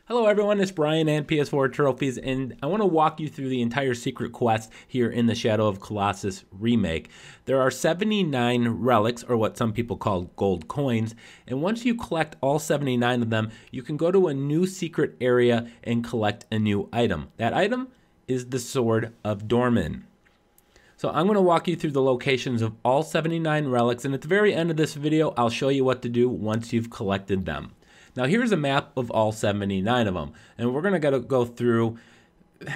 Hello everyone, it's Brian and PS4 Trophies, and I want to walk you through the entire secret quest here in the Shadow of Colossus remake. There are 79 relics, or what some people call gold coins, and once you collect all 79 of them, you can go to a new secret area and collect a new item. That item is the Sword of Dormin. So I'm going to walk you through the locations of all 79 relics, and at the very end of this video, I'll show you what to do once you've collected them. Now here's a map of all 79 of them, and we're going to go through,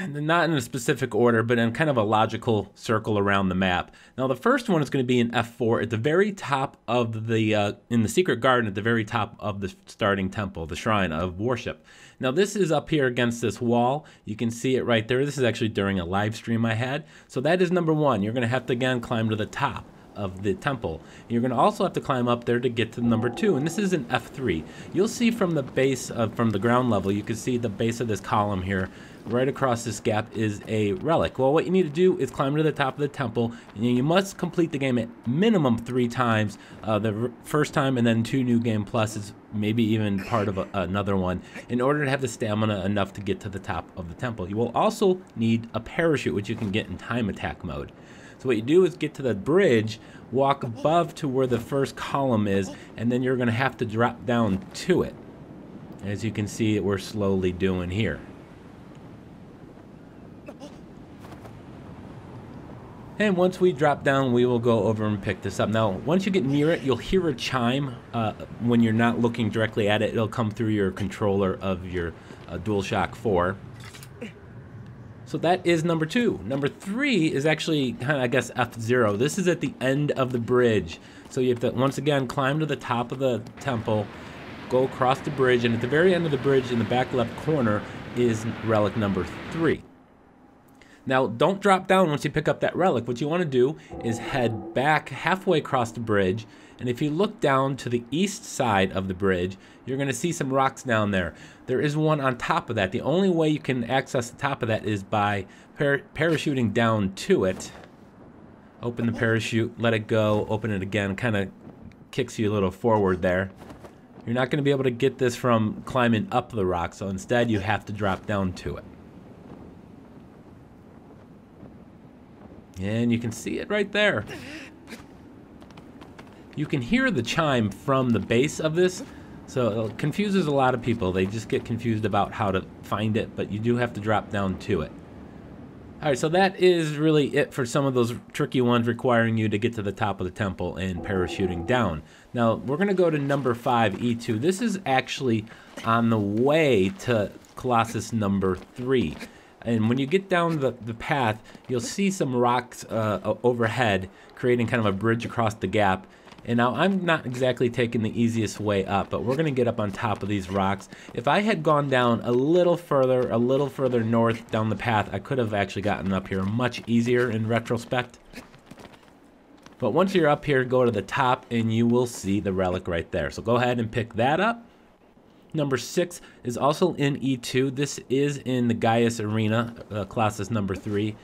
not in a specific order, but in kind of a logical circle around the map. Now the first one is going to be in F4 at the very top of the, in the secret garden at the very top of the starting temple, the shrine of worship. Now this is up here against this wall. You can see it right there. This is actually during a live stream I had. So that is number one. You're going to have to again climb to the top of the temple. You're going to also have to climb up there to get to number 2, and this is in F3. You'll see from the base from the ground level, you can see the base of this column here. Right across this gap is a relic. Well, what you need to do is climb to the top of the temple, and you must complete the game at minimum 3 times. The first time and then 2 new game pluses, maybe even part of another one, in order to have the stamina enough to get to the top of the temple. You will also need a parachute, which you can get in time attack mode. So what you do is get to the bridge, walk above to where the first column is, and then you're going to have to drop down to it. As you can see, we're slowly doing here. And once we drop down, we will go over and pick this up. Now, once you get near it, you'll hear a chime. When you're not looking directly at it, it'll come through your controller of your DualShock 4. So that is number 2. Number 3 is actually kind of, I guess, F0. This is at the end of the bridge. So you have to, once again, climb to the top of the temple, go across the bridge, and at the very end of the bridge in the back left corner is relic number 3. Now, don't drop down once you pick up that relic. What you want to do is head back halfway across the bridge, and if you look down to the east side of the bridge, you're going to see some rocks down there. There is one on top of that. The only way you can access the top of that is by parachuting down to it. Open the parachute, let it go, open it again, kind of kicks you a little forward there. You're not going to be able to get this from climbing up the rock, so instead you have to drop down to it. And you can see it right there. You can hear the chime from the base of this, so it confuses a lot of people. They just get confused about how to find it, but you do have to drop down to it. Alright, so that is really it for some of those tricky ones requiring you to get to the top of the temple and parachuting down. Now, we're going to go to number 5, E2. This is actually on the way to Colossus number 3. And when you get down the path, you'll see some rocks overhead, creating kind of a bridge across the gap. And now I'm not exactly taking the easiest way up, but we're going to get up on top of these rocks. If I had gone down a little further north down the path, I could have actually gotten up here much easier in retrospect. But once you're up here, go to the top and you will see the relic right there. So go ahead and pick that up. Number 6 is also in E2. This is in the Gaius Arena, Colossus number 3.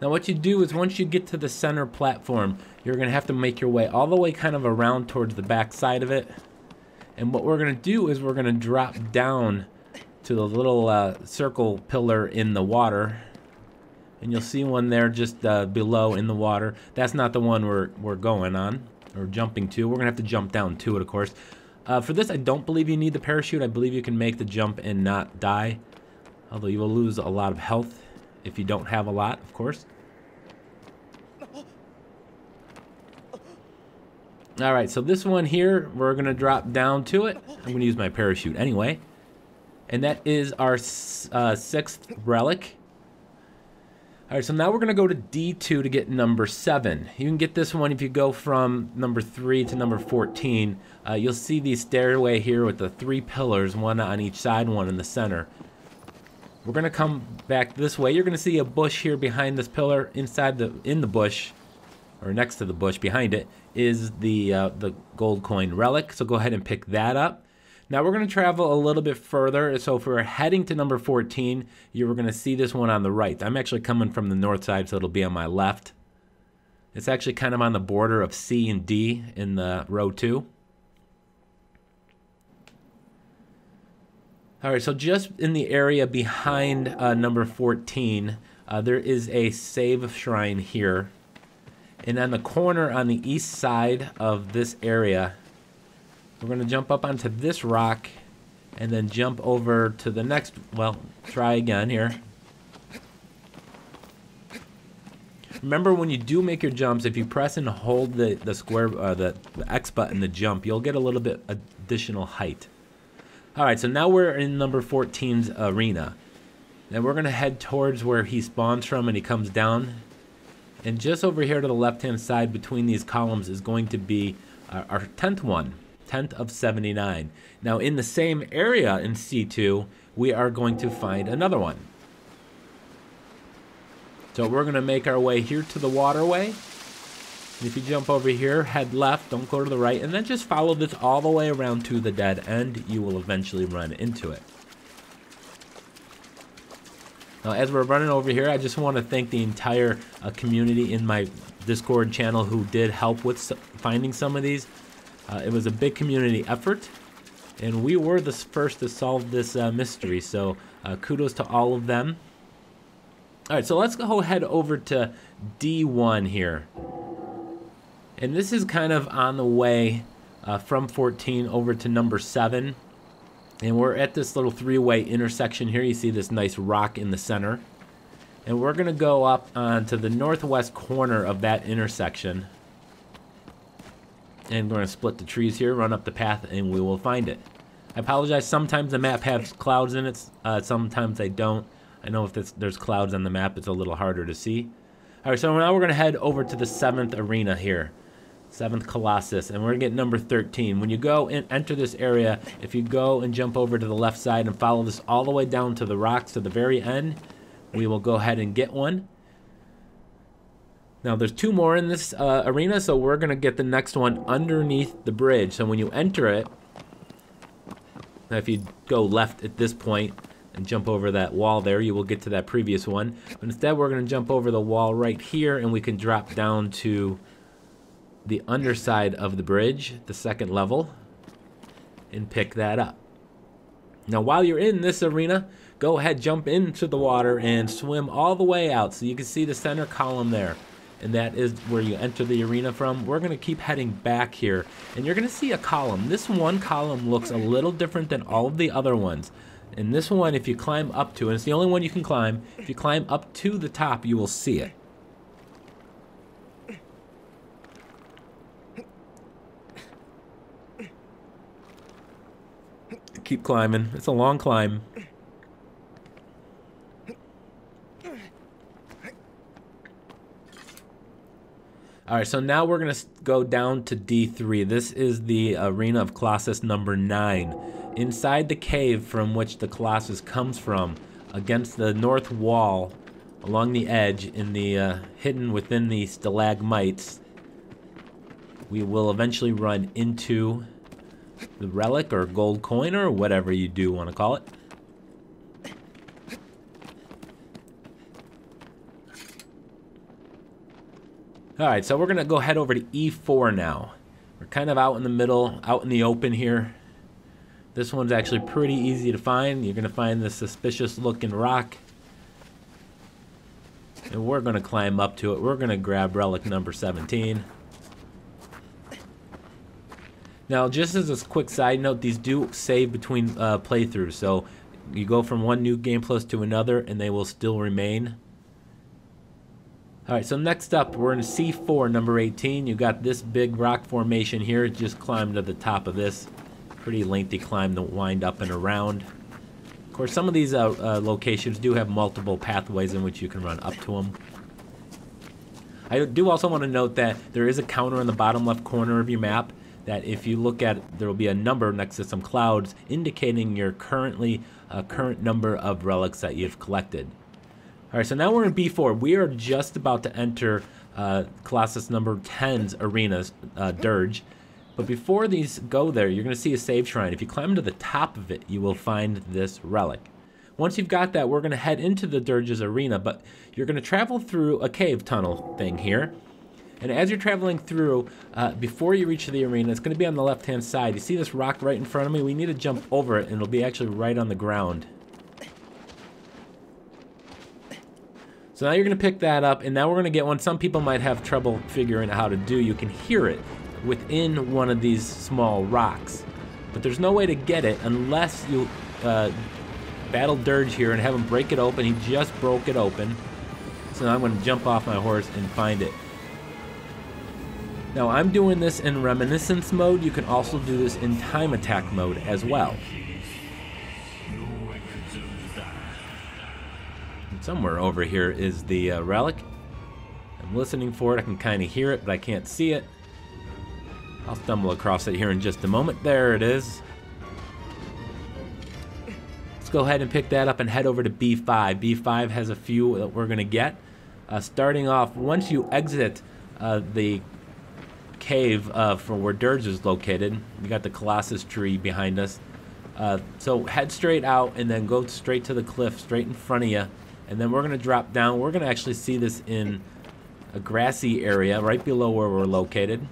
Now what you do is once you get to the center platform, you're going to have to make your way all the way kind of around towards the back side of it. And what we're going to do is we're going to drop down to the little circle pillar in the water. And you'll see one there just below in the water. That's not the one we're going on or jumping to. We're going to have to jump down to it, of course. For this, I don't believe you need the parachute. I believe you can make the jump and not die. Although you will lose a lot of health if you don't have a lot, of course. Alright, so this one here, we're going to drop down to it. I'm going to use my parachute anyway. And that is our 6th relic. Alright, so now we're going to go to D2 to get number 7. You can get this one if you go from number 3 to number 14. You'll see the stairway here with the 3 pillars, one on each side, one in the center. We're going to come back this way. You're going to see a bush here behind this pillar. In the bush, or next to the bush behind it, is the gold coin relic. So go ahead and pick that up. Now we're going to travel a little bit further, so if we're heading to number 14, you're going to see this one on the right. I'm actually coming from the north side, so it'll be on my left. It's actually kind of on the border of C and D in the row 2. All right, so just in the area behind number 14, there is a save shrine here. And on the corner on the east side of this area, we're going to jump up onto this rock and then jump over to the next, well, try again here. Remember, when you do make your jumps, if you press and hold the square, the X button to jump, you'll get a little bit additional height. All right, so now we're in number 14's arena. And we're going to head towards where he spawns from and he comes down. And just over here to the left-hand side between these columns is going to be our 10th one, 10th of 79. Now, in the same area in C2, we are going to find another one. So we're going to make our way here to the waterway. If you jump over here, head left, don't go to the right, and then just follow this all the way around to the dead end. You will eventually run into it. Now, as we're running over here, I just want to thank the entire community in my Discord channel who did help with finding some of these. It was a big community effort, and we were the first to solve this mystery, so kudos to all of them. All right, so let's go head over to D1 here. And this is kind of on the way from 14 over to number 7. And we're at this little three-way intersection here. You see this nice rock in the center. And we're going to go up onto the northwest corner of that intersection. And we're going to split the trees here, run up the path, and we will find it. I apologize. Sometimes the map has clouds in it. Sometimes they don't. I know if there's clouds on the map, it's a little harder to see. All right, so now we're going to head over to the 7th arena here. 7th Colossus, and we're going to get number 13. When you go and enter this area, if you go and jump over to the left side and follow this all the way down to the rocks to the very end, we will go ahead and get one. Now, there's 2 more in this arena, so we're going to get the next one underneath the bridge. So when you enter it, if you go left at this point and jump over that wall there, you will get to that previous one. But instead, we're going to jump over the wall right here, and we can drop down to the underside of the bridge, the 2nd level, and pick that up. Now, while you're in this arena, go ahead, jump into the water and swim all the way out so you can see the center column there. And that is where you enter the arena from. We're going to keep heading back here, and you're going to see a column. This one column looks a little different than all of the other ones. And this one, if you climb up to, and it's the only one you can climb, if you climb up to the top, you will see it. Keep climbing. It's a long climb. All right, so now we're going to go down to D3. This is the arena of Colossus number 9. Inside the cave from which the Colossus comes from, against the north wall, along the edge, in the hidden within the stalagmites, we will eventually run into the relic or gold coin or whatever you do want to call it. Alright, so we're going to go head over to E4 now. We're kind of out in the middle, out in the open here. This one's actually pretty easy to find. You're going to find this suspicious looking rock. And we're going to climb up to it. We're going to grab relic number 17. Now, just as a quick side note, these do save between playthroughs. So you go from one new game plus to another, and they will still remain. All right, so next up, we're in C4, number 18. You got this big rock formation here. Just climb to the top of this. Pretty lengthy climb to wind up and around. Of course, some of these locations do have multiple pathways in which you can run up to them. I do also want to note that there is a counter in the bottom left corner of your map that if you look at, there will be a number next to some clouds indicating your current number of relics that you've collected. All right, so now we're in B4. We are just about to enter Colossus number 10's arenas, Dirge. But before these go there, you're going to see a save shrine. If you climb to the top of it, you will find this relic. Once you've got that, we're going to head into the Dirge's arena, but you're going to travel through a cave tunnel thing here. And as you're traveling through, before you reach the arena, it's going to be on the left-hand side. You see this rock right in front of me? We need to jump over it, and it'll be actually right on the ground. So now you're going to pick that up, and now we're going to get one some people might have trouble figuring out how to do. You can hear it within one of these small rocks. But there's no way to get it unless you battle Dirge here and have him break it open. He just broke it open. So now I'm going to jump off my horse and find it. Now I'm doing this in Reminiscence mode. You can also do this in Time Attack mode as well. And somewhere over here is the relic. I'm listening for it. I can kind of hear it, but I can't see it. I'll stumble across it here in just a moment. There it is. Let's go ahead and pick that up and head over to B5. B5 has a few that we're going to get. Starting off, once you exit the cave from where Dirge is located, we got the Colossus tree behind us. So head straight out and then go straight to the cliff, straight in front of you. And then we're going to drop down. We're going to actually see this in a grassy area right below where we're located.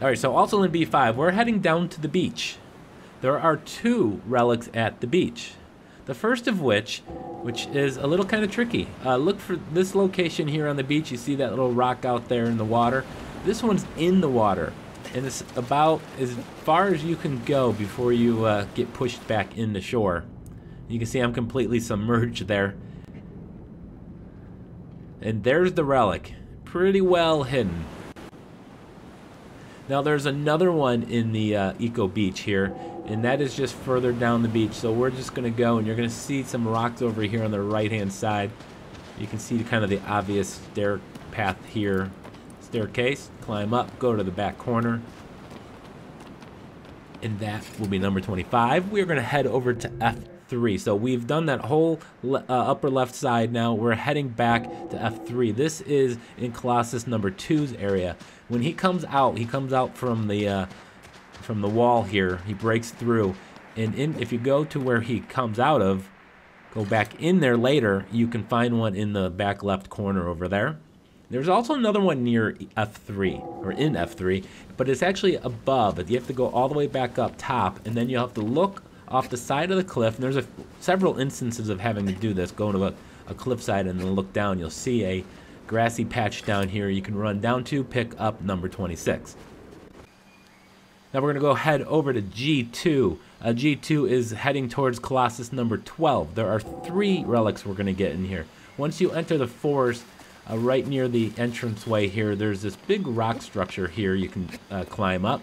Alright, so also in B5, we're heading down to the beach. There are 2 relics at the beach. The first of which is a little kind of tricky. Look for this location here on the beach. You see that little rock out there in the water? This one's in the water. And it's about as far as you can go before you get pushed back into shore. You can see I'm completely submerged there. And there's the relic. Pretty well hidden. Now there's another one in the Eco Beach here, and that is just further down the beach. So we're just going to go, and you're going to see some rocks over here on the right-hand side. You can see kind of the obvious stair path here. Staircase, climb up, go to the back corner. And that will be number 25. We're going to head over to F3. So we've done that whole upper left side now. We're heading back to F3. This is in Colossus number 2's area. When he comes out from the wall here. He breaks through. And if you go to where he comes out of, go back in there later, you can find one in the back left corner over there. There's also another one near F3, or in F3, but it's actually above. You have to go all the way back up top, and then you have to look off the side of the cliff. And there's several instances of having to do this, going to a cliffside and then look down. You'll see a grassy patch down here you can run down to, pick up number 26. Now we're going to go head over to G2. G2 is heading towards Colossus number 12. There are 3 relics we're going to get in here. Once you enter the forest, right near the entranceway here, there's this big rock structure here you can climb up.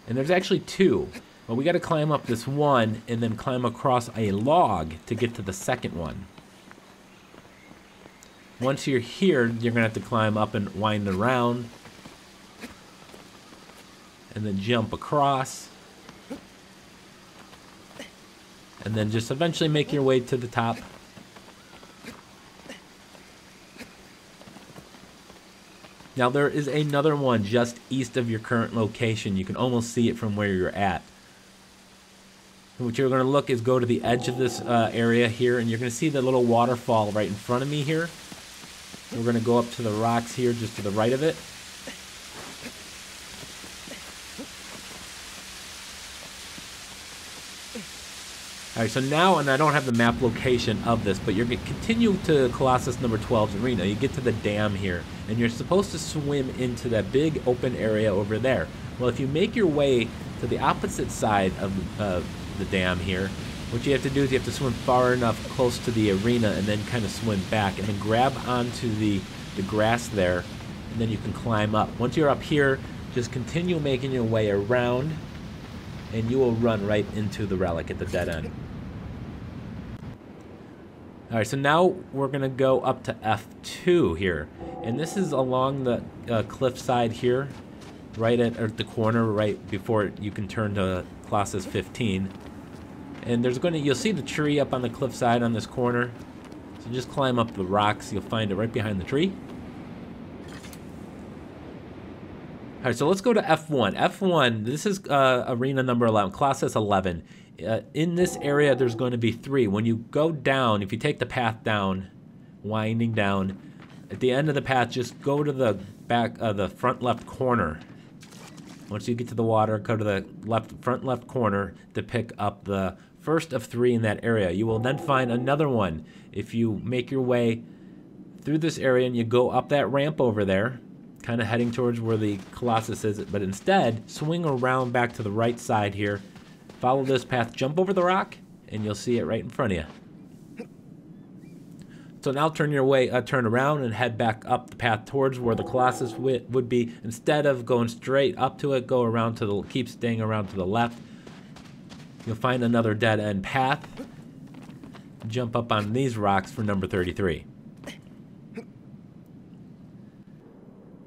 And there's actually 2. But we got to climb up this one and then climb across a log to get to the second one. Once you're here, you're going to have to climb up and wind around. And then jump across. And then just eventually make your way to the top. Now there is another one just east of your current location. You can almost see it from where you're at. And what you're going to look is go to the edge of this area here, and you're going to see the little waterfall right in front of me here. We're going to go up to the rocks here just to the right of it. Alright, so now, and I don't have the map location of this, but you're going to continue to Colossus number 12's arena. You get to the dam here, and you're supposed to swim into that big open area over there. Well, if you make your way to the opposite side of the dam here, what you have to do is you have to swim far enough close to the arena and then kind of swim back, and then grab onto the grass there, and then you can climb up. Once you're up here, just continue making your way around, and you will run right into the relic at the dead end. Alright, so now we're going to go up to F2 here. And this is along the cliffside here, right at the corner, right before you can turn to Colossus 15. And you'll see the tree up on the cliffside on this corner. So just climb up the rocks, you'll find it right behind the tree. Alright, so let's go to F1. F1, this is arena number 11, Colossus 11. In this area, there's going to be 3. When you go down, if you take the path down, winding down, at the end of the path, just go to the back, the front left corner. Once you get to the water, go to the front left corner to pick up the first of 3 in that area. You will then find another one. If you make your way through this area and you go up that ramp over there, kind of heading towards where the Colossus is, but instead swing around back to the right side here, follow this path, jump over the rock, and you'll see it right in front of you. So now turn around and head back up the path towards where the Colossus would be. Instead of going straight up to it, go around to keep staying around to the left. You'll find another dead end path. Jump up on these rocks for number 33.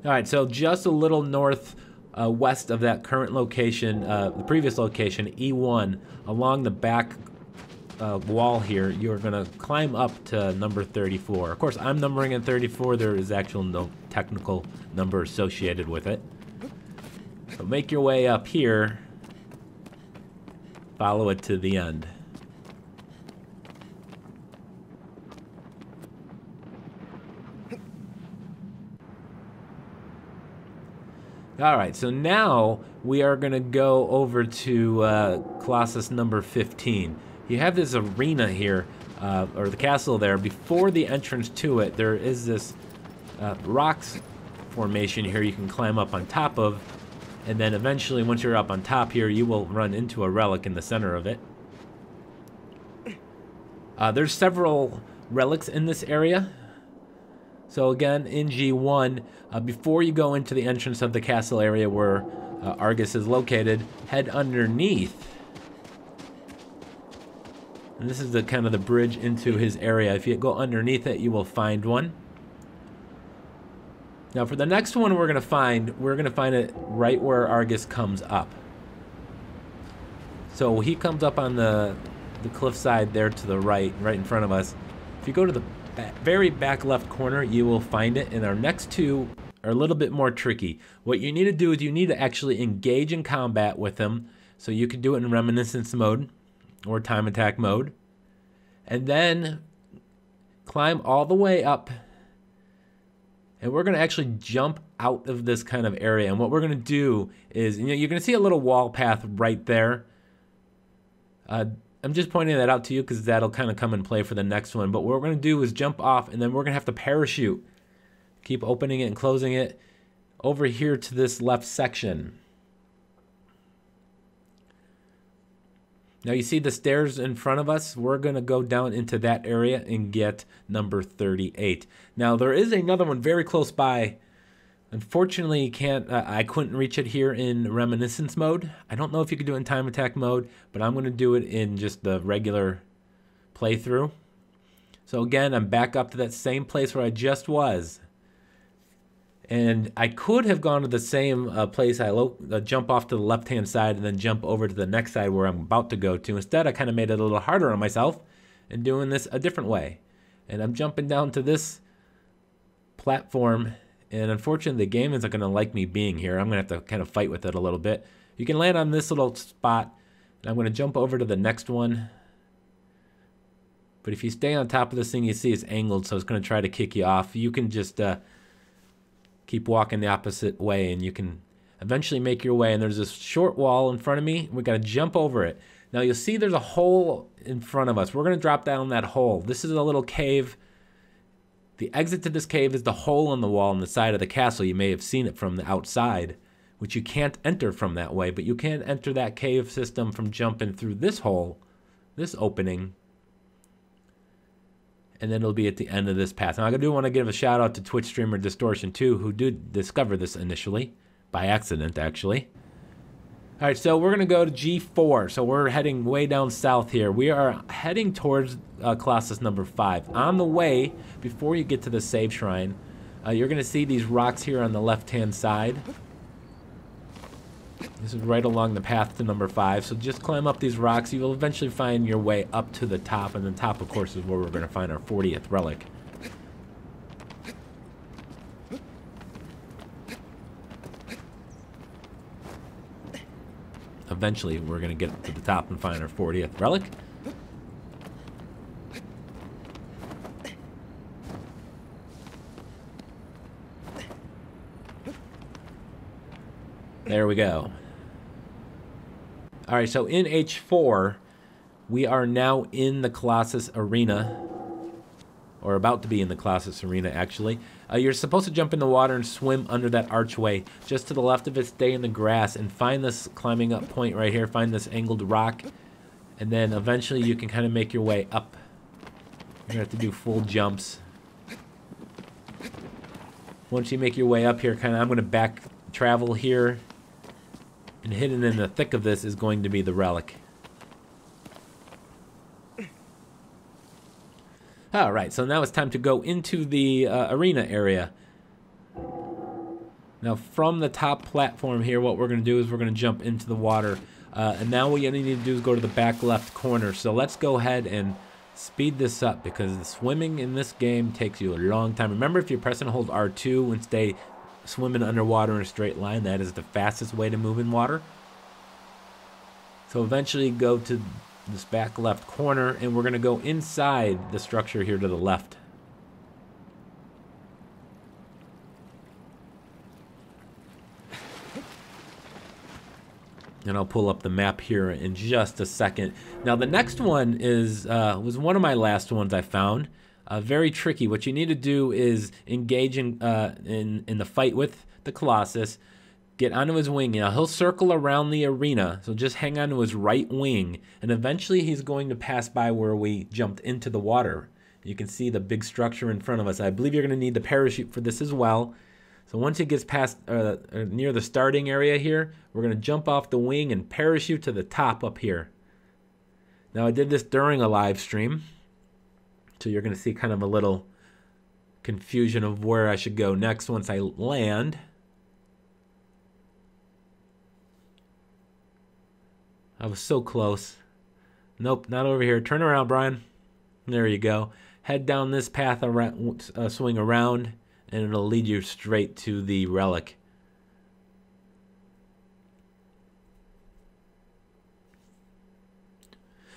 All right, so just a little north west of that current location, the previous location, E1, along the back wall here, you're going to climb up to number 34. Of course, I'm numbering at 34. There is actual no technical number associated with it. So make your way up here. Follow it to the end. All right, so now we are going to go over to Colossus number 15. You have this arena here, or the castle there. Before the entrance to it, there is this rocks formation here you can climb up on top of, and then eventually, once you're up on top here, you will run into a relic in the center of it. There's several relics in this area. So again, in G1, before you go into the entrance of the castle area where Argus is located, head underneath. And this is the kind of the bridge into his area. If you go underneath it, you will find one. Now for the next one we're gonna find it right where Argus comes up. So he comes up on the cliffside there to the right in front of us. If you go to the very back left corner, you will find it, and our next 2 are a little bit more tricky. What you need to do is you need to actually engage in combat with him, so you can do it in reminiscence mode or time attack mode, and then climb all the way up, and we're going to actually jump out of this kind of area. And what we're going to do is, you're going to see a little wall path right there. I'm just pointing that out to you because that'll kind of come in play for the next one. But what we're going to do is jump off, and then we're going to have to parachute. Keep opening it and closing it over here to this left section. Now you see the stairs in front of us. We're going to go down into that area and get number 38. Now there is another one very close by. Unfortunately, I couldn't reach it here in reminiscence mode. I don't know if you could do it in time attack mode, but I'm going to do it in just the regular playthrough. So again, I'm back up to that same place where I just was. And I could have gone to the same place. I jump off to the left-hand side and then jump over to the next side where I'm about to go to. Instead, I kind of made it a little harder on myself and doing this a different way. And I'm jumping down to this platform. And unfortunately, the game isn't going to like me being here. I'm going to have to kind of fight with it a little bit. You can land on this little spot. And I'm going to jump over to the next one. But if you stay on top of this thing, you see it's angled, so it's going to try to kick you off. You can just keep walking the opposite way, and you can eventually make your way. And there's this short wall in front of me. We've got to jump over it. Now, you'll see there's a hole in front of us. We're going to drop down that hole. This is a little cave. The exit to this cave is the hole in the wall on the side of the castle. You may have seen it from the outside, which you can't enter from that way, but you can enter that cave system from jumping through this hole, this opening, and then it'll be at the end of this path. Now, I do want to give a shout out to Twitch streamer Distortion 2, who did discover this initially, by accident, actually. All right, so we're going to go to G4. So we're heading way down south here. We are heading towards Colossus number 5. On the way, before you get to the save shrine, you're going to see these rocks here on the left-hand side. This is right along the path to number 5. So just climb up these rocks. You will eventually find your way up to the top. And the top, of course, is where we're going to find our 40th relic. eventually we're going to get to the top and find our 40th relic. There we go. All right, so in H4, we are now in the Colossus Arena, or about to be in the Colossus Arena, actually. You're supposed to jump in the water and swim under that archway. Just to the left of it, stay in the grass, and find this climbing up point right here. Find this angled rock, and then eventually you can kind of make your way up. You're going to have to do full jumps. Once you make your way up here, I'm going to back travel here. And hidden in the thick of this is going to be the relic. Alright, so now it's time to go into the arena area. Now from the top platform here, what we're going to do is we're going to jump into the water. And now what you need to do is go to the back left corner. So let's go ahead and speed this up, because the swimming in this game takes you a long time. Remember, if you press and hold R2 and stay swimming underwater in a straight line, that is the fastest way to move in water. So eventually go to this back left corner, and we're going to go inside the structure here to the left. And I'll pull up the map here in just a second. Now the next one is was one of my last ones I found. Very tricky. What you need to do is engage in the fight with the Colossus. Get onto his wing. Now he'll circle around the arena, so just hang on to his right wing, and eventually he's going to pass by where we jumped into the water. You can see the big structure in front of us. I believe you're going to need the parachute for this as well. So once it gets past near the starting area here, we're going to jump off the wing and parachute to the top up here. Now I did this during a live stream, so you're going to see kind of a little confusion of where I should go next once I land. I was so close. Nope, not over here. Turn around, Brian. There you go. Head down this path, around, swing around, and it'll lead you straight to the relic.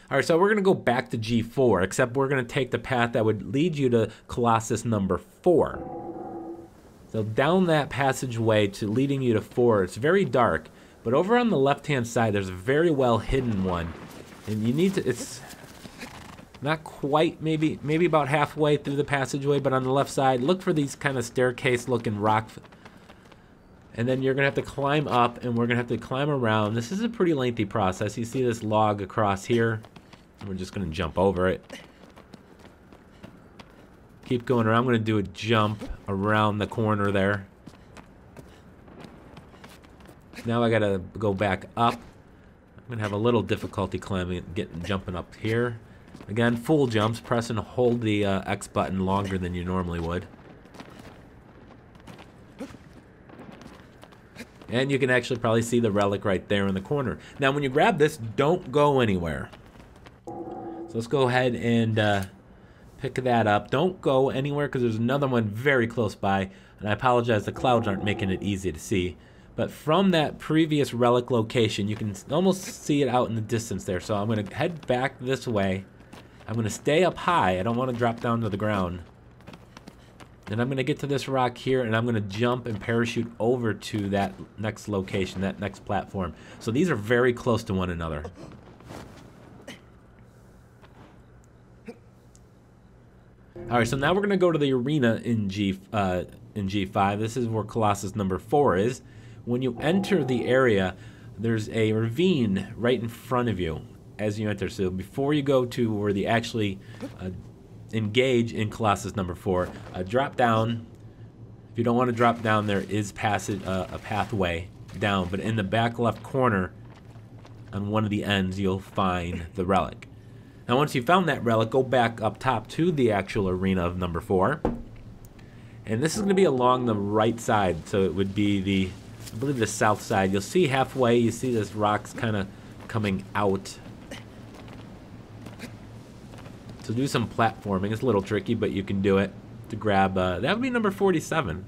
All right, so we're going to go back to G4, except we're going to take the path that would lead you to Colossus number 4. So down that passageway to leading you to 4, it's very dark. But over on the left-hand side, there's a very well hidden one. And you need to, it's not quite, maybe about halfway through the passageway, but on the left side, look for these kind of staircase-looking rocks. And then you're going to have to climb up, and we're going to have to climb around. This is a pretty lengthy process. You see this log across here. We're just going to jump over it. Keep going around. I'm going to do a jump around the corner there. Now I gotta go back up. I'm gonna have a little difficulty climbing, jumping up here. Again, full jumps. Press and hold the X button longer than you normally would. And you can actually probably see the relic right there in the corner. Now when you grab this, don't go anywhere. So let's go ahead and pick that up. Don't go anywhere, because there's another one very close by. And I apologize, the clouds aren't making it easy to see. But from that previous relic location, you can almost see it out in the distance there. So I'm going to head back this way. I'm going to stay up high. I don't want to drop down to the ground. And I'm going to get to this rock here, and I'm going to jump and parachute over to that next location, that next platform. So these are very close to one another. All right, so now we're going to go to the arena in G5. This is where Colossus number 4 is. When you enter the area, there's a ravine right in front of you as you enter. So before you go to where they actually engage in Colossus number 4, drop down. If you don't want to drop down, there is a pathway down. But in the back left corner, on one of the ends, you'll find the relic. Now once you've found that relic, go back up top to the actual arena of number 4. And this is going to be along the right side, so it would be the, I believe, the south side. You'll see halfway, you see this rocks kind of coming out. So do some platforming. It's a little tricky, but you can do it to grab, that would be number 47.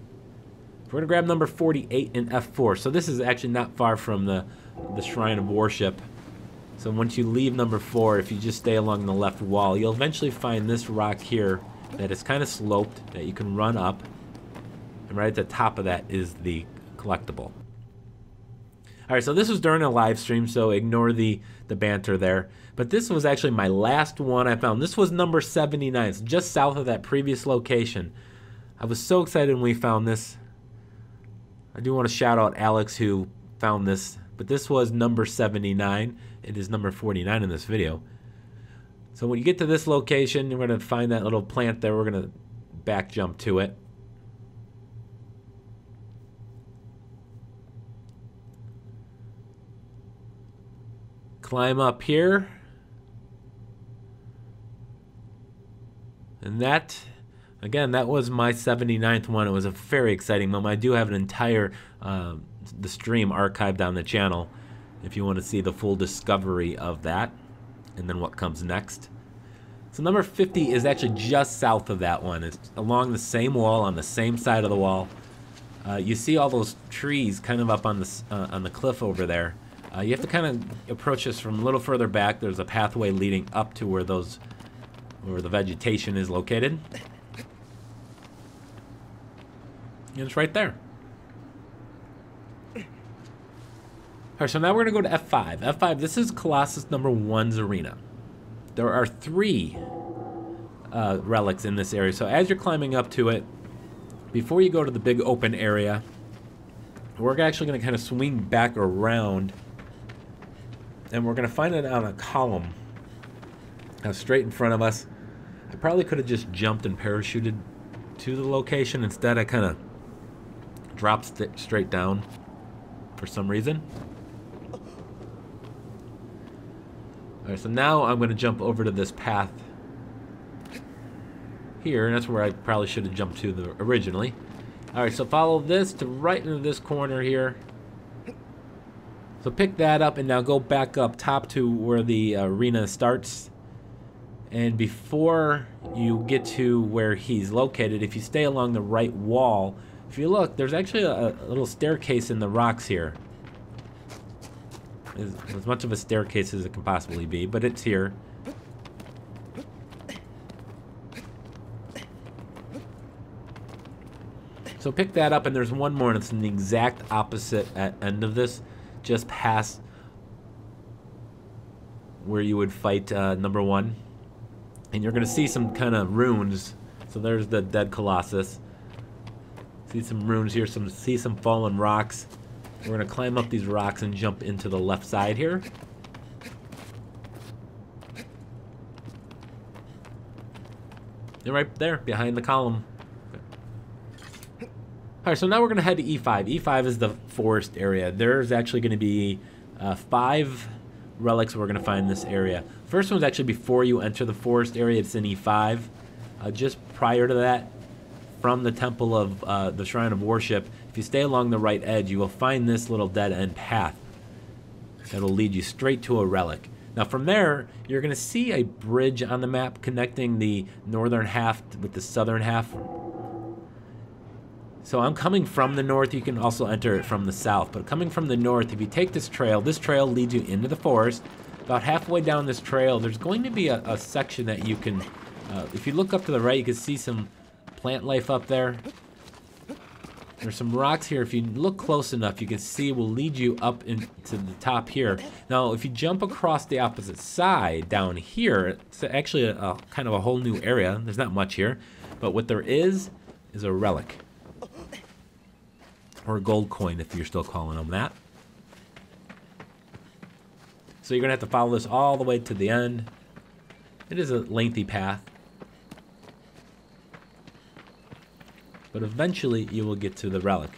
We're going to grab number 48 in F4. So this is actually not far from the the Shrine of Worship. So once you leave number 4, if you just stay along the left wall, you'll eventually find this rock here that is kind of sloped, that you can run up. And right at the top of that is the collectible. Alright, so this was during a live stream, so ignore the banter there. But this was actually my last one I found. This was number 79, so just south of that previous location. I was so excited when we found this. I do want to shout out Alex who found this, but this was number 79. It is number 49 in this video. So when you get to this location, you're going to find that little plant there. We're going to back jump to it. Climb up here. And that, again, that was my 79th one. It was a very exciting moment. I do have an entire the stream archived on the channel if you want to see the full discovery of that and then what comes next. So number 50 is actually just south of that one. It's along the same wall, on the same side of the wall. You see all those trees kind of up on the cliff over there. You have to kind of approach this from a little further back. There's a pathway leading up to where the vegetation is located. And it's right there. Alright, so now we're going to go to F5. F5, this is Colossus number 1's arena. There are 3 relics in this area. So as you're climbing up to it, before you go to the big open area, we're actually going to kind of swing back around, and we're going to find it on a column straight in front of us. I probably could have just jumped and parachuted to the location. Instead, I kind of dropped straight down for some reason. Alright, so now I'm going to jump over to this path here, and that's where I probably should have jumped to originally. Alright, so follow this to right into this corner here. So pick that up and now go back up top to where the arena starts. And before you get to where he's located, if you stay along the right wall, if you look, there's actually a little staircase in the rocks here. As much of a staircase as it can possibly be, but it's here. So pick that up, and there's one more, and it's in the exact opposite end of this, just past where you would fight number 1. And you're going to see some kind of runes. So there's the dead Colossus. See some runes here, see some fallen rocks. We're going to climb up these rocks and jump into the left side here. They're right there, behind the column. Alright, so now we're going to head to E5. E5 is the forest area. There's actually going to be 5 relics we're going to find in this area. First one's actually before you enter the forest area. It's in E5. Just prior to that, from the Temple of the Shrine of Worship, if you stay along the right edge, you will find this little dead-end path that will lead you straight to a relic. Now from there, you're going to see a bridge on the map connecting the northern half with the southern half. So I'm coming from the north. You can also enter it from the south. But coming from the north, if you take this trail leads you into the forest. About halfway down this trail, there's going to be a section that you can, if you look up to the right, you can see some plant life up there. There's some rocks here. If you look close enough, you can see will lead you up into the top here. Now, if you jump across the opposite side down here, it's actually a kind of a whole new area. There's not much here, but what there is a relic. Or a gold coin, if you're still calling them that. So you're going to have to follow this all the way to the end. It is a lengthy path. But eventually you will get to the relic.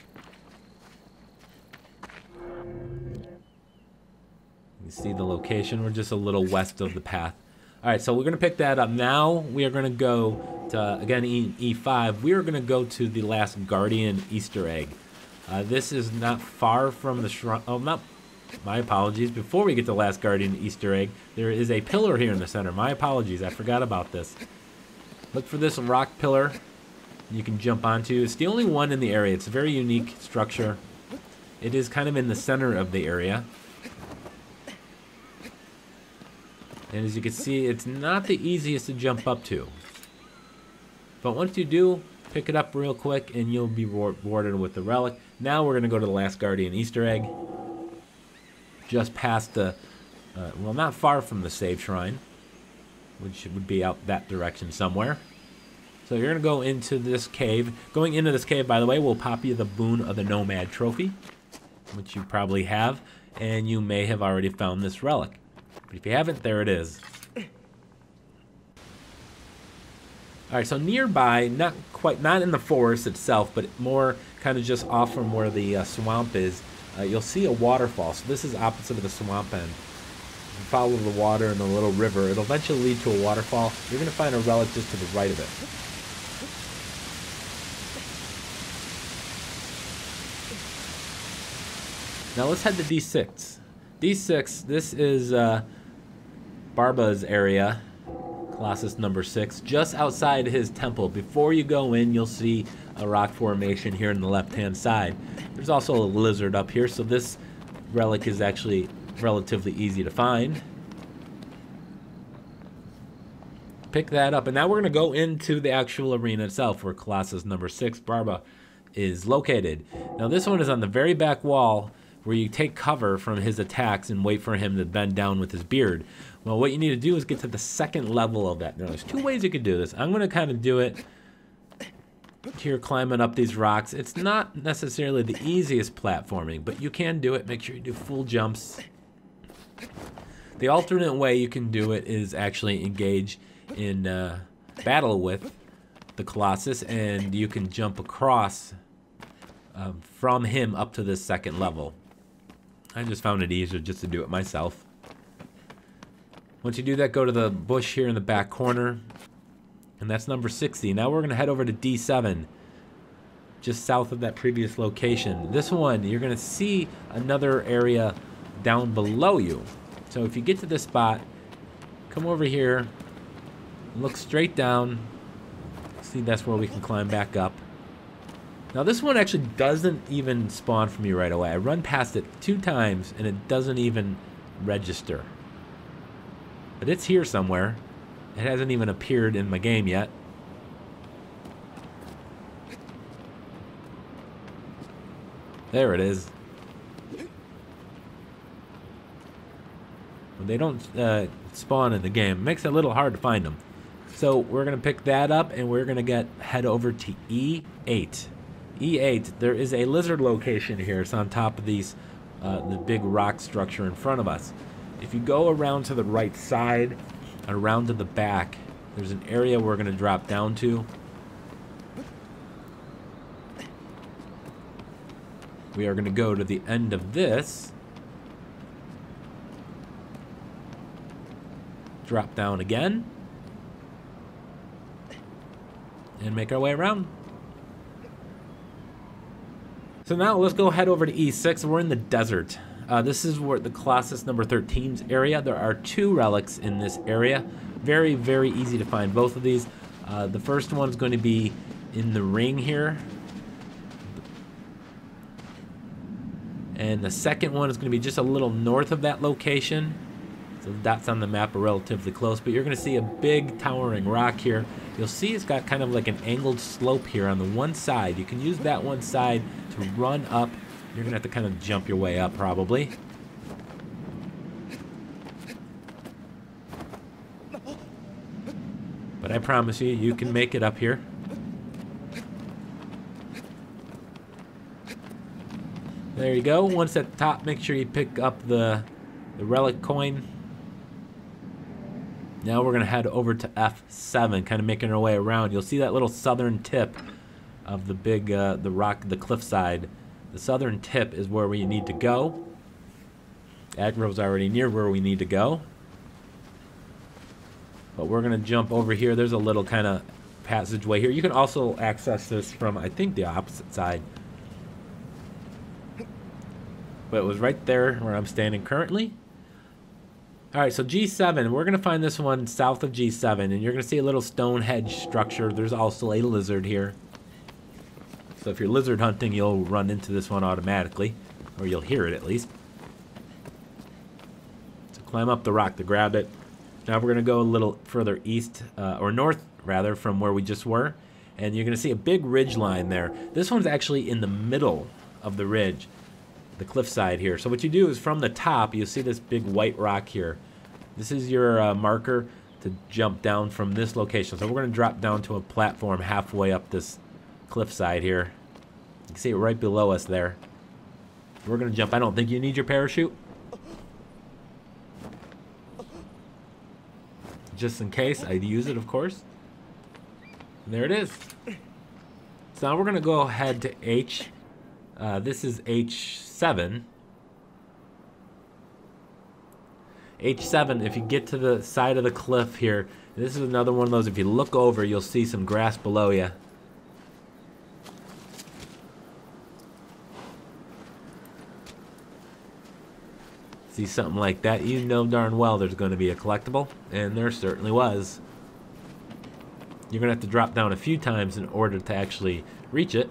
You see the location. We're just a little west of the path. Alright, so we're going to pick that up. Now we are going to go to, again, E5. We are going to go to the last Guardian Easter egg. This is not far from the shrine. Oh, not. My apologies. Before we get to the last Guardian Easter egg, there is a pillar here in the center. My apologies. I forgot about this. Look for this rock pillar you can jump onto. It's the only one in the area. It's a very unique structure. It is kind of in the center of the area. And as you can see, it's not the easiest to jump up to. But once you do, pick it up real quick and you'll be rewarded with the relic. Now we're going to go to the Last Guardian Easter egg. Just past the, well, not far from the save shrine, which would be out that direction somewhere. So you're going to go into this cave. Going into this cave, by the way, will pop you the Boon of the Nomad trophy, which you probably have, and you may have already found this relic. But if you haven't, there it is. Alright, so nearby, not in the forest itself, but more kind of just off from where the swamp is, you'll see a waterfall. So this is opposite of the swamp end. If you follow the water and the little river, it'll eventually lead to a waterfall. You're going to find a relic just to the right of it. Now let's head to D6. D6, this is Barba's area, Colossus number 6, just outside his temple. Before you go in, you'll see a rock formation here on the left-hand side. There's also a lizard up here, so this relic is actually relatively easy to find. Pick that up, and now we're going to go into the actual arena itself, where Colossus number 6, Barba, is located. Now this one is on the very back wall, where you take cover from his attacks and wait for him to bend down with his beard. Well, what you need to do is get to the second level of that. Now, there's two ways you could do this. I'm going to kind of do it here, climbing up these rocks. It's not necessarily the easiest platforming, but you can do it. Make sure you do full jumps. The alternate way you can do it is actually engage in battle with the Colossus, and you can jump across from him up to this second level. I just found it easier just to do it myself. Once you do that, go to the bush here in the back corner, and that's number 60. Now we're going to head over to D7, just south of that previous location. This one, you're going to see another area down below you. So if you get to this spot, come over here, look straight down. See, that's where we can climb back up. Now this one actually doesn't even spawn for me right away. I run past it 2 times and it doesn't even register. But it's here somewhere. It hasn't even appeared in my game yet. There it is. They don't spawn in the game. It makes it a little hard to find them. So we're going to pick that up and we're going to head over to E8. E8, there is a lizard location here. It's on top of these, the big rock structure in front of us. If you go around to the right side and around to the back, there's an area we're going to drop down to. We are going to go to the end of this. Drop down again. And make our way around. So now let's go head over to E6. We're in the desert. This is where the Colossus number 13's area. There are 2 relics in this area. Very, very easy to find both of these. The first one is going to be in the ring here. And the second one is going to be just a little north of that location. So the dots on the map are relatively close, but you're going to see a big towering rock here. You'll see it's got kind of like an angled slope here on the one side. You can use that one side to run up. You're going to have to kind of jump your way up probably. But I promise you, you can make it up here. There you go. Once at the top, make sure you pick up the relic coin. Now we're going to head over to F7, kind of making our way around. You'll see that little southern tip of the big, the rock, the cliffside. The southern tip is where we need to go. Aggro's already near where we need to go. But we're going to jump over here. There's a little kind of passageway here. You can also access this from, I think, the opposite side. But it was right there where I'm standing currently. Alright, so G7, we're going to find this one south of G7, and you're going to see a little stone hedge structure. There's also a lizard here. So if you're lizard hunting, you'll run into this one automatically, or you'll hear it at least. So climb up the rock to grab it. Now we're going to go a little further east, or north rather, from where we just were. And you're going to see a big ridge line there. This one's actually in the middle of the ridge, the cliffside here. So what you do is from the top, you see this big white rock here. This is your marker to jump down from this location. So we're going to drop down to a platform halfway up this cliffside here. You can see it right below us there. We're going to jump. I don't think you need your parachute. Just in case, I'd use it, of course. And there it is. So now we're going to go ahead to H. This is H7. H7, if you get to the side of the cliff here, this is another one of those, if you look over, you'll see some grass below you. See something like that, you know darn well there's going to be a collectible, and there certainly was. You're going to have to drop down a few times in order to actually reach it,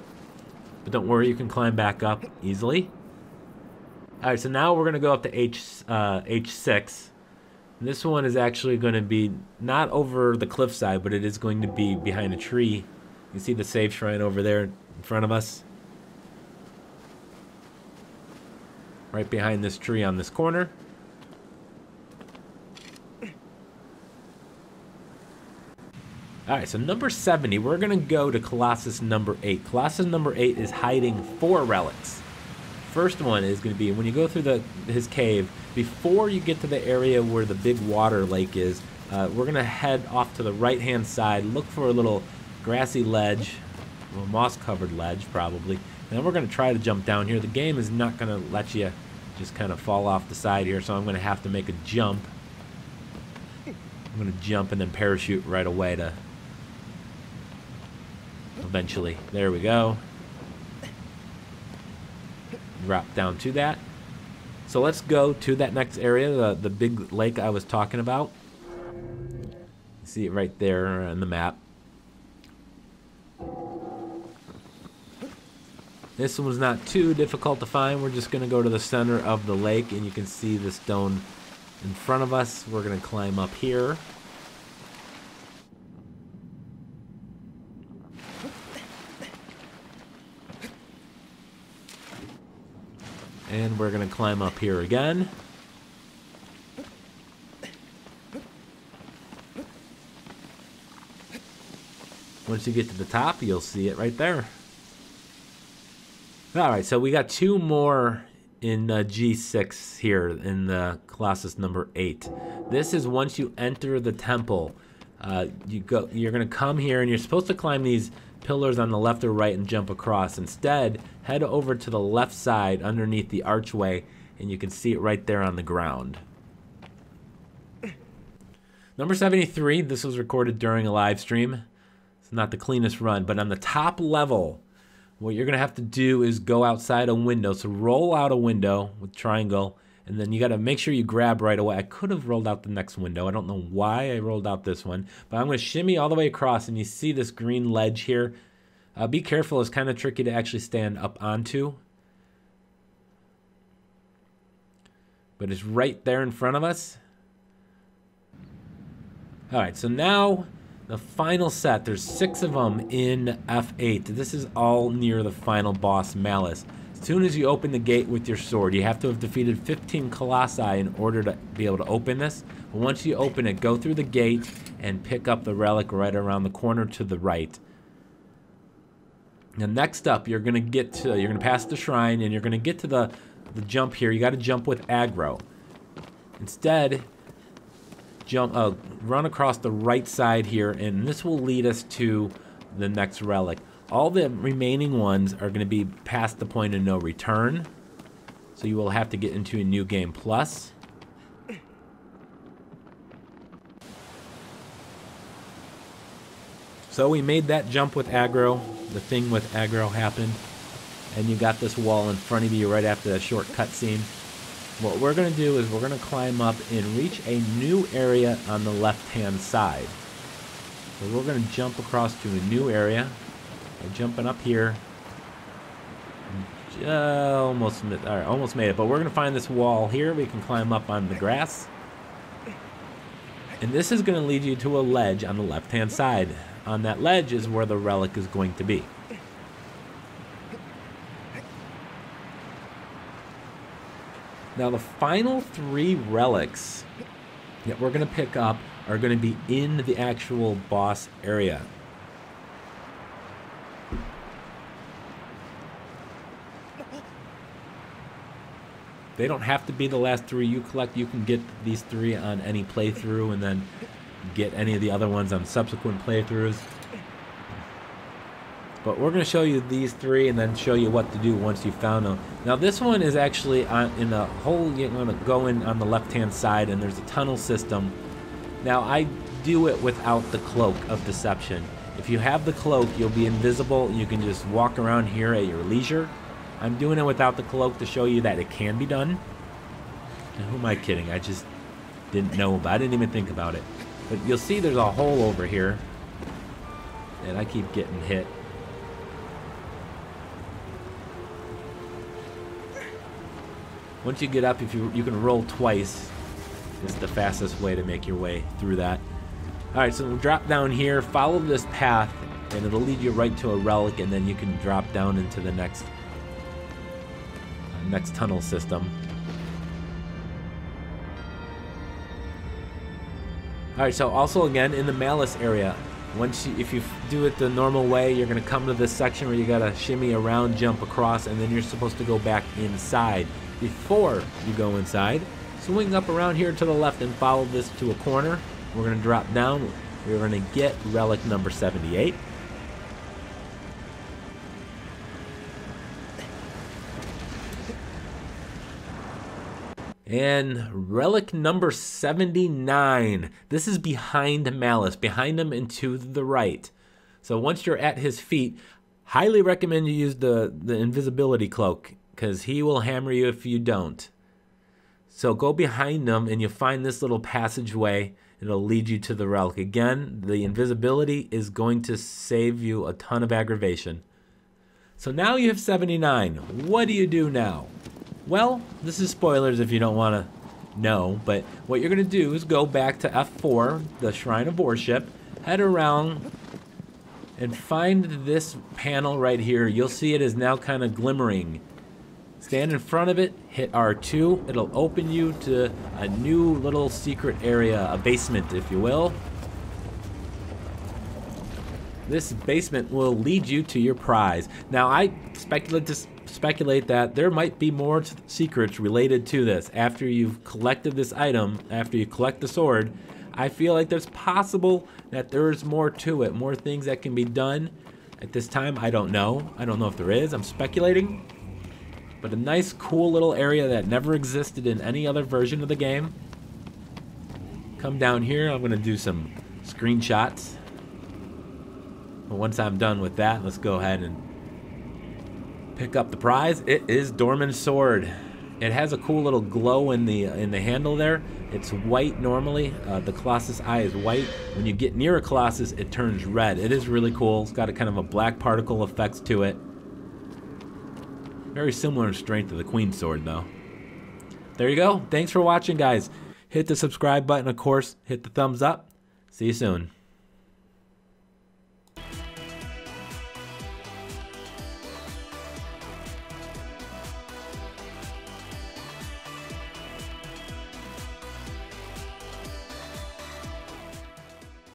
but don't worry, you can climb back up easily. Alright, so now we're going to go up to H6. This one is actually going to be not over the cliffside, but it is going to be behind a tree. You see the save shrine over there in front of us? Right behind this tree on this corner. Alright, so number 70, we're going to go to Colossus number 8. Colossus number 8 is hiding 4 relics. First one is going to be when you go through his cave, before you get to the area where the big water lake is, we're going to head off to the right hand side, look for a little grassy ledge, a little moss covered ledge probably, and then we're going to try to jump down here. The game is not going to let you just kind of fall off the side here, so I'm going to have to make a jump. I'm going to jump and then parachute right away to eventually. There we go. Drop down to that. So let's go to that next area, the big lake I was talking about. See it right there on the map. This one's not too difficult to find. We're just going to go to the center of the lake, and you can see the stone in front of us. We're going to climb up here. And we're going to climb up here again. Once you get to the top, you'll see it right there. Alright, so we got 2 more in G6 here in the Colossus number 8. This is once you enter the temple. You're going to come here, and you're supposed to climb these pillars on the left or right and jump across. Instead, head over to the left side underneath the archway, and you can see it right there on the ground. Number 73, this was recorded during a live stream. It's not the cleanest run, but on the top level, what you're going to have to do is go outside a window. So roll out a window with triangle, and then you got to make sure you grab right away. I could have rolled out the next window. I don't know why I rolled out this one, but I'm going to shimmy all the way across, and you see this green ledge here. Be careful. It's kind of tricky to actually stand up onto, but it's right there in front of us. All right, so now the final set. There's 6 of them in F8. This is all near the final boss, Malice. As soon as you open the gate with your sword, you have to have defeated 15 Colossi in order to be able to open this. But once you open it, go through the gate and pick up the relic right around the corner to the right. Now next up, you're gonna pass the shrine, and you're gonna get to the jump here. You got to jump with aggro. Instead, run across the right side here, and this will lead us to the next relic. All the remaining ones are going to be past the point of no return, so you will have to get into a new game plus. So we made that jump with aggro. The thing with aggro happened, and you got this wall in front of you right after that short cutscene. What we're going to do is we're going to climb up and reach a new area on the left-hand side. So we're going to jump across to a new area. By jumping up here. Almost made it, but we're going to find this wall here. We can climb up on the grass. And this is going to lead you to a ledge on the left-hand side. On that ledge is where the relic is going to be. Now the final 3 relics that we're going to pick up are going to be in the actual boss area. They don't have to be the last 3 you collect. You can get these 3 on any playthrough and then get any of the other ones on subsequent playthroughs. But we're going to show you these 3 and then show you what to do once you found them. Now this one is actually in a hole. You're going to go in on the left-hand side and there's a tunnel system. Now I do it without the cloak of deception. If you have the cloak, you'll be invisible. You can just walk around here at your leisure. I'm doing it without the cloak to show you that it can be done. And who am I kidding? I just didn't know about it. I didn't even think about it. But you'll see there's a hole over here. And I keep getting hit. Once you get up, if you can roll twice. It's the fastest way to make your way through that. Alright, so we'll drop down here, follow this path, and it'll lead you right to a relic, and then you can drop down into the next tunnel system. Alright, so also again in the malice area, if you do it the normal way, you're going to come to this section where you got to shimmy around, jump across, and then you're supposed to go back inside. Before you go inside, swing up around here to the left and follow this to a corner. We're going to drop down. We're going to get relic number 78. And relic number 79. This is behind Malice, behind him and to the right. So once you're at his feet, highly recommend you use the invisibility cloak, because he will hammer you if you don't. So go behind them and you'll find this little passageway. It'll lead you to the relic. Again, the invisibility is going to save you a ton of aggravation. So now you have 79. What do you do now? Well, this is spoilers if you don't want to know, but what you're going to do is go back to F4, the Shrine of Worship, head around and find this panel right here. You'll see it is now kind of glimmering. Stand in front of it, hit R2, it'll open you to a new little secret area, a basement if you will. This basement will lead you to your prize. Now I speculate that there might be more secrets related to this. After you've collected this item, after you collect the sword, I feel like there's possible that there's more to it, more things that can be done. At this time, I don't know. I don't know if there is, I'm speculating. But a nice, cool little area that never existed in any other version of the game. Come down here, I'm going to do some screenshots. But once I'm done with that, let's go ahead and pick up the prize. It is Dormin's sword. It has a cool little glow in the handle there. It's white normally. The Colossus eye is white. When you get near a Colossus, it turns red. It is really cool. It's got a kind of a black particle effects to it. Very similar in strength to the Queen sword, though. There you go. Thanks for watching, guys. Hit the subscribe button, of course. Hit the thumbs up. See you soon.